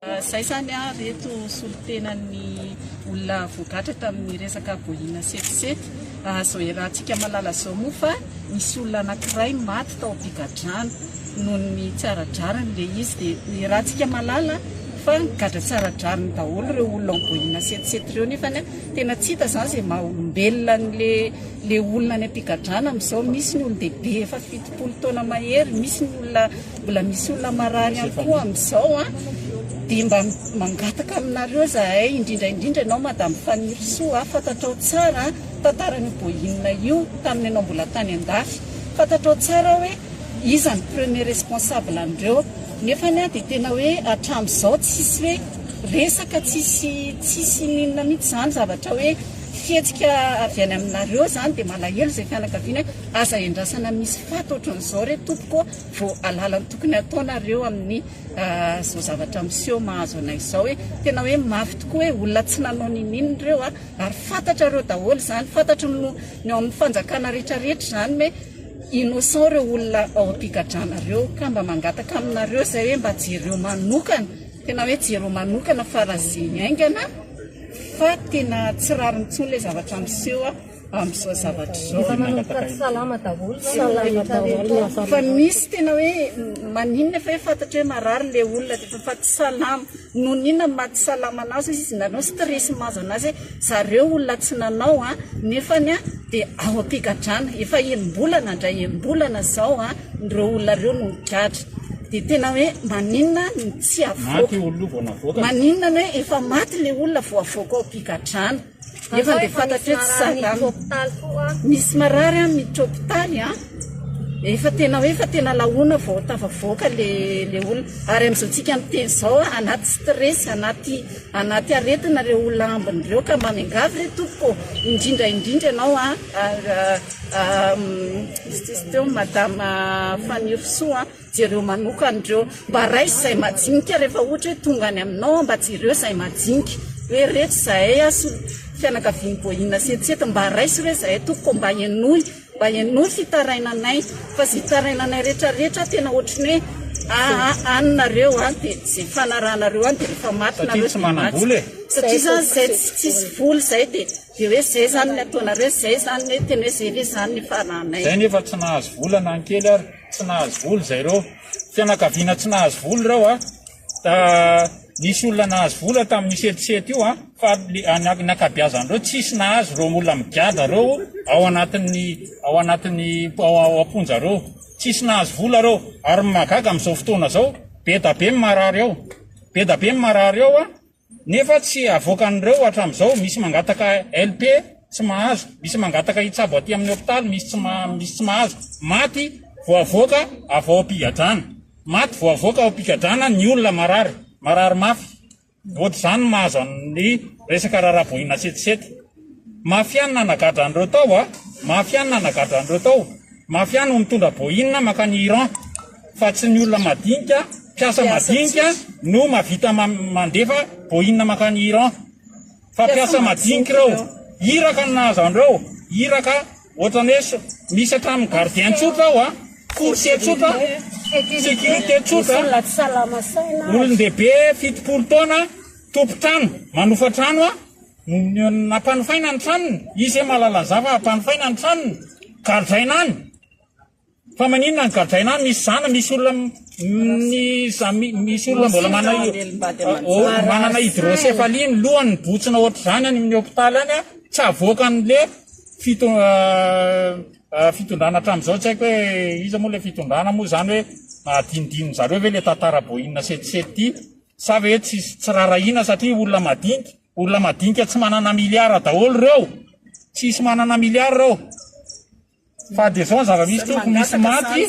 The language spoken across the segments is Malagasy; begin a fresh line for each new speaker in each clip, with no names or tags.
Zay zany reto solotenan'ny olona voagatra tamin'ny resaka boina setisety zao iarahantsika malala zao moa fa misy olona anankiray maty tao am-pigadrana noho ny tsaradrarany le izy dia iarahantsika malala fa gadra tsaradrarany daholo ireo olona boina setisety ireo nefany tena tsy hita zany izay maha-olombelona le olona any am-pigadrana amin'izao. Misy ny olon-dehibe efa 70 taona mahery, misy ny olona mbola misy olona marary ihany koa amin'izao dia mba mangataka aminareo zahay indrindra ianao madame Fanirosoa fantatrao tsara tantarany boina io tamin'ny ianao mbola tany an-dafy, fantatrao tsara hoe iza ny premier responsable an'ireo nefany dia tena hoe hatramin'izao tsisy hoe resaka tsisy ninona mihitsy zany zavatra hoe fihetsika avy any aminareo zany dia malahelo izay fianakaviana aza endrasana misy faty ohatran'izao re tompoko vao alalany tokony ataonareo amin'ny zao zavatra miseho mahazo anay izao hoe tena hoe mafy tokoa hoe olona tsy nanao ninina ireo ary fantatra reo daholo zany, fantatra ny ao amin'ny fanjakana rehetrarehetra zany hoe innocent ireo olona ao am-pigadrana ireo ka mba mangataka aminareo zay hoe mba jereo manokana, tena hoe jereo manokana farazeny aingana fa tena tsy rariny intsony ilay zavatra miseho amin'izao zavatra izao. Fa misy tena hoe maninona efa hoe fantatra hoe marary ilay olona dia efa tsy salama noho ninona maty salama anazy izy nanao stress mahazo anazy hoe zareo olona tsy nanao nefany dia ao am-pigadrana efa enim-bolana ndray enim-bolana izao ireo olona ireo no migadra dia tena hoe maninona ny tsy avoaka, maninona ny hoe efa maty ilay olona vao avoaka ao am-pigadrana efa dia fantatra hoe tsy salama, misy marary miditra hôpitaly efa tena hoe efa tena lahoana vao tafavoaka le olona ary amin'izao tsika miteny izao anaty stress anaty aretina ireo olona ambin'ireo ka mba miangavy re tompoko indrindra ianao teo madame Fanirosoa jereo manokan'ireo mba raisy izay majinika rehefa ohatra hoe tonga any aminao mba jereo izay majinika hoe rehetra zahay fianakaviany boina setisety mba raisy hoe zahay tompoko mba enoy fitarainanay fa zay tarainanay rehetrarehetra tena ohatrany hoe anareo dia zay fanaranareo dia rehefa matinareo satria zany zay tsisy voly zay dia hoe zay zany ny ataonareo zay zany hoe tena hoe zay ve zany ny faranay
zay nefa tsy nahazo vola na nkely ary tsy nahazo voly zay reo fianakaviana tsy nahazo voly reo nisy olona nahazo vola tamin'ny setisety io fa ny ankabeazan'ireo tsisy nahazo reo olona migadra reo ao anatin'ny amponja reo tsisy nahazo vola reo ary magaga amin'izao fotoana zao be da be marary ao nefa tsy avoakan'ireo hatramin'izao misy mangataka LP tsy mahazo, misy mangataka hitsabo aty amin'ny hôpitaly misy tsy mahazo, maty vao avoaka avao am-pigadrana, maty vao avoaka ao am-pigadrana ny olona marary mafy ohatr' izany mahazo amin'ny resaka raraboina setisety. Mafy ihany nanagadra an'ireo tao mafy ihany ho mitondra boina makany Iran fa tsy ny olona madinika mpiasa madinika no mavita mandefa boina makany Iran fa mpiasa madinika reo iraka ny nahazo an'ireo iraka ohatrany hoe misy hatramin'ny gardien tsotra ao coursier tsotra sécurité tsotra olon-dehibe 70 taona tompo-trano manofa trano nampanofaina ny tranony izy malalazava ampanofaina ny tranony gardraina any fa maninona ny gardraina any misy zana misy olona mbola manana hydrocéphalie ny lohany botsina ohatr' zany any amin'ny hôpitaly any tsy avoaka an'le fitondrana hatramin'izao tsy haiko hoe iza moa le fitondrana moa zany hoe adinidiny zareo ve le tantara boina setisety sa hoe tsy rarahina satria olona madinika tsy manana miliara daholo reo, tsisy manana miliara reo fa dia zao zava-misy toko misy maty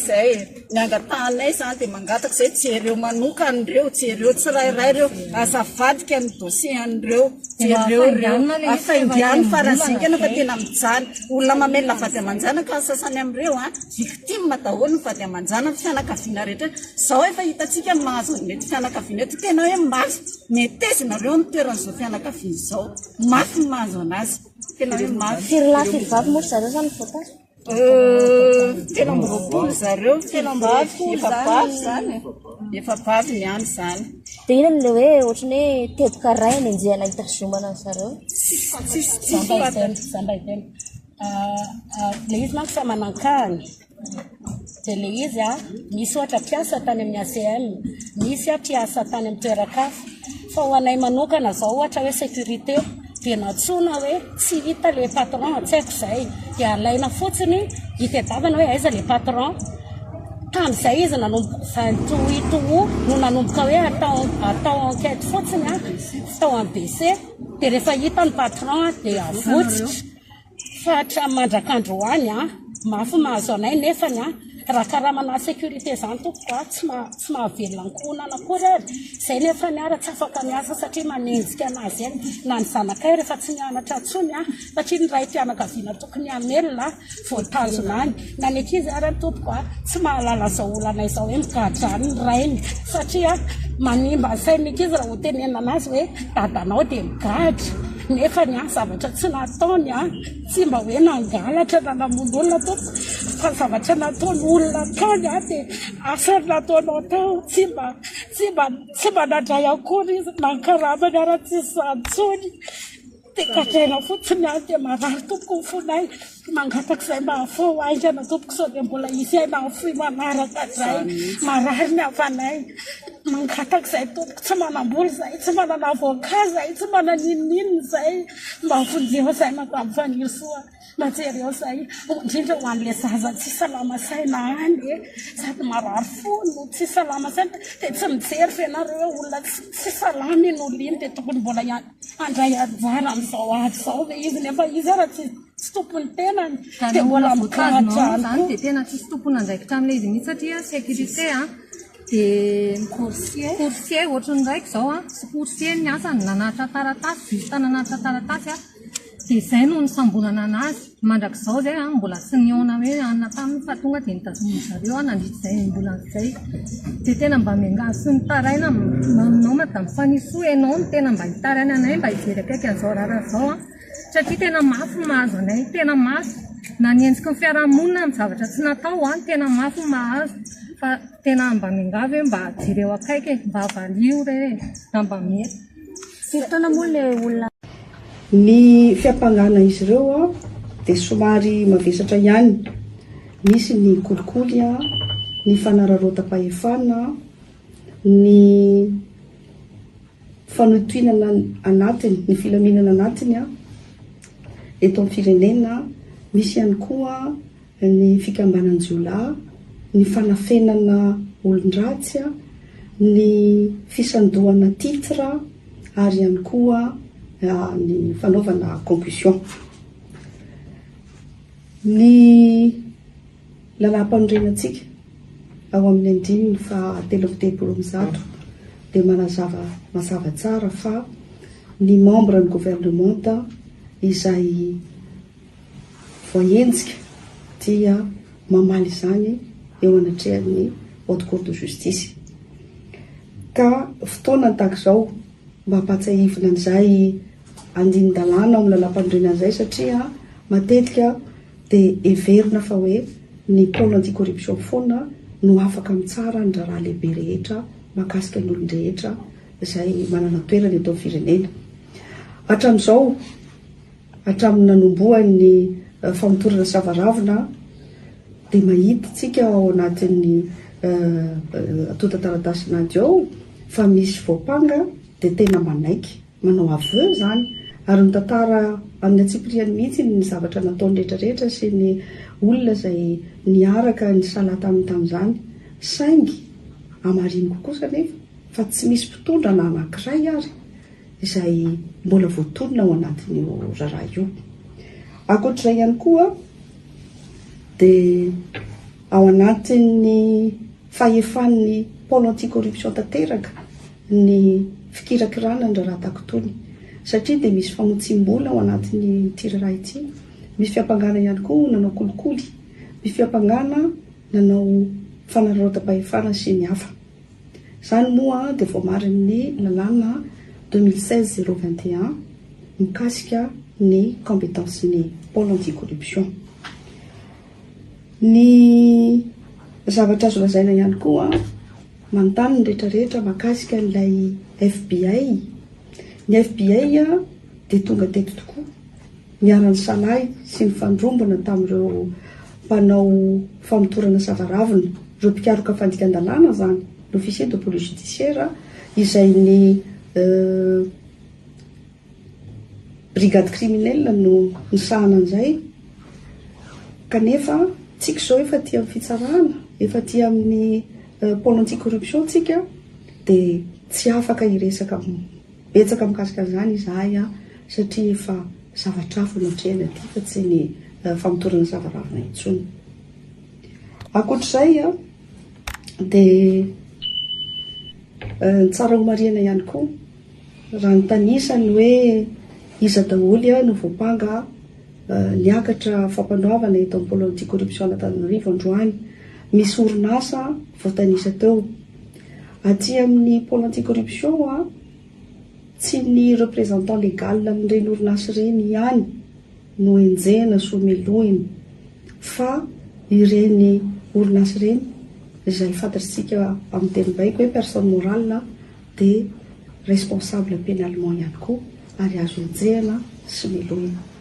miangatanay zany dia mangataka zay jereo manokan'ireo jereo tsirairay reo azavadika ny dossier an'ireo jereo afaindiany farazikana fa tena mijany olona mamelona vady amanjana ka sasany amin'ireo victime daholo ny vady amanjana ny fianakaviana rehetra zao efa hitantsika mahazo mety fianakaviana eto tena hoe mafy metezynareo ny toeran'izao fianakaviana izao mafy mahazo anazy tena hoe mafy
firlahy moa zareo zany votazy
tena mroapolo zareo tena mbavy efa bavy zany efa bavy ny any zany
dia iny amin'ilay hoe ohatrany hoe teboka ray ny anjehana hitazomana ny zareo
zamba itena le izy manko fa manan-kany dia le izy misy ohatra mpiasa tany amin'ny ACM misy mpiasa tany amin'ny toeran-kafa fa ho anay manokana zao ohatra hoe sécurité dia natsoina hoe tsy hita le patron tsy haiko izay dia alaina fotsiny hitadiavana hoe aiza le patron tamin'izay izy nanomboka no nanomboka hoe atao enquête fotsiny tao amin'ny BC dia rehefa hita ny patron dia avotsitra fa hatramin'ny mandrak'androany mafy mahazo anay nefany raha karamana sécurité zany tompoko tsy mahavelona ankohonana akory ary izay nefa niara tsy afaka miasa satria manenjika anazy eny na ny zanakay rehefa tsy mianatra ntsony satria ny ray mpianakaviana tokony hamelona voatanjona any na ny ankizy ary ny tompoko tsy mahalala zao olana izao hoe migadrany ny rainy satria manimba sainy ankizy raha ho tenena anazy hoe dadanao dia migadra nefa ny zavatra tsy nataony tsy mba hoe nangalatra na namono olona tompoko fa zavatra nataony olona taony dia asary nataonao tao tsy mba nadray akory izy nankaramany ara-tsisy zantsony dia gadraina fotsiny dia marary tompoko ny fonay mangatak'izay mba hafao aingana tompoko sao dia mbola isy aina foy manaraka dray marary ny havanay mangatak'izay tompoko tsy manamboly zay tsy manana avocat zay tsy mananinnininy zay mba vonjeo zay mampamifaniry soa majereo zay indrindra ho an'le zaza tsy salama saina any sady marary fono tsy salama saina dia tsy mijery fianareo hoe olona tsy salama iny olo iny dia tokony mbola andray anjara amin'izao ady zao ve izy nefa izy ara tsy tompony tenany dia mbola mikadrany
dia tena tsisy tompony andraikitra amin'ilay izy mihitsy satria sécurité dia coursier ohatrany raiky zao sy coursier ny asany nanatra taratasy justa nanatra taratasy dia izay no nisambonana anazy mandrak'izao zay mbola sy niona hoe anona taminy fa tonga dia nitazominy zareo nandritra izay ambulance zay dia tena mba miangazy sy nitaraina aminao madame Fanisoa ianao no tena mba hitaraina anay mba hijery akaiky an'izao rara zao satria tena mafy mahazo anay tena mafy na nienjika ny fiarahamonina amin'ny zavatra tsy natao tena mafy mahazo fa tena mba miangavy hoe mba jereo akaiky mba valio re na mba mety
sirotana moa le olona
ny fiampangana izy ireo dia somary mavesatra ihany misy ny kolikoly ny fanararota-pahefana ny fanotoinana anatiny ny filaminana anatiny eto amin'ny firenena misy ihany koa ny fikambanan-jiolahy ny fanafenana olon-dratsy ny fisandohana titra ary ihany koa ny fanaovana concussion ny lalam-panorenantsika ao amin'ny andininy fa 3 dia mazava tsara fa ny membre ny gouvernement izay voaenjika dia mamaly izany eo anatrehan'ny haute cour de justice ka fotoana tahaka izao mba hampatsahivina an'izay andinin-dalàna amin'ny lalam-panorenan'izay satria matetika dia everina fa hoe ny pôle anti-corruption foana no afaka mitsara ny raha lehibe rehetra mahakasika ny olon-drehetra izay manana toerana eto amin'ny firenena hatramin'izao hatramin'ny nanombohan'ny famotorana savaravina dia mahita tsika ao anatin'ny atotan-taratasy ao fa misy voapanga dia tena manaiky manao aveu zany ary mitantara amin'ny atsipiriany mihitsy ny zavatra nataony rehetrarehetra sy ny olona izay niaraka ny sala tamin'izany saingy amariny kokosa nefa fa tsy misy mpitondra na anankiray ary izay mbola voatonona ao anatin'io raharaha io ankoatr'izay ihany koa dia ao anatin'ny fahefan'ny pôle anti-corruption tanteraka ny fikirakirana ny raha tahakitony satria dia misy famotsim-bola ao anatin'ny tiraraha ity misy fiampangana ihany koa nanao kolikoly misy fiampangana nanao fanararota-pahefana sy ny hafa izany moa dia voamarin'ny lalàna 2016-021 mikasika ny compétence ny pôle anti-corruption ny zavatra azo lazaina ihany koa manontany ny rehetrarehetra mahakasika n'ilay FBI. Ny FBI a dia tonga teto tokoa miarany salahy sy ny fandrombana tamin'ireo mpanao famotorana savaravina, ireo mpikaroka fandikan-dalàna zany, l'officier de police judiciaire, izay ny brigade criminelle no nisahana an'izay. Kanefa tsika izao efa tia amin'ny fitsarana, efa tia amin'ny pôle anti-corruption tsika, dia tsy afaka hiresaka betsaka mikasika an'izany izahay satria efa zavatra hafa no hatrehana aty fa tsy ny famotorana zavaravina intsony. Ankoatr'izay dia tsara ho marihana ihany koa raha nytanisany hoe iza daholy no voapanga niakatra fampanoavana eto amin'ny pôle anti-corruption Antananarivo androany. Misy orinasa voatanisa teo aty amin'ny pôle anti-corruption tsy ny représentant légal amin'ireny orinasa ireny ihany no enjehana sy omelohiny, fa ireny orinasa ireny izay fantatsika amin'ny teny baiko hoe personne morale dia responsable pénalement ihany koa ary azo enjehana sy melohina.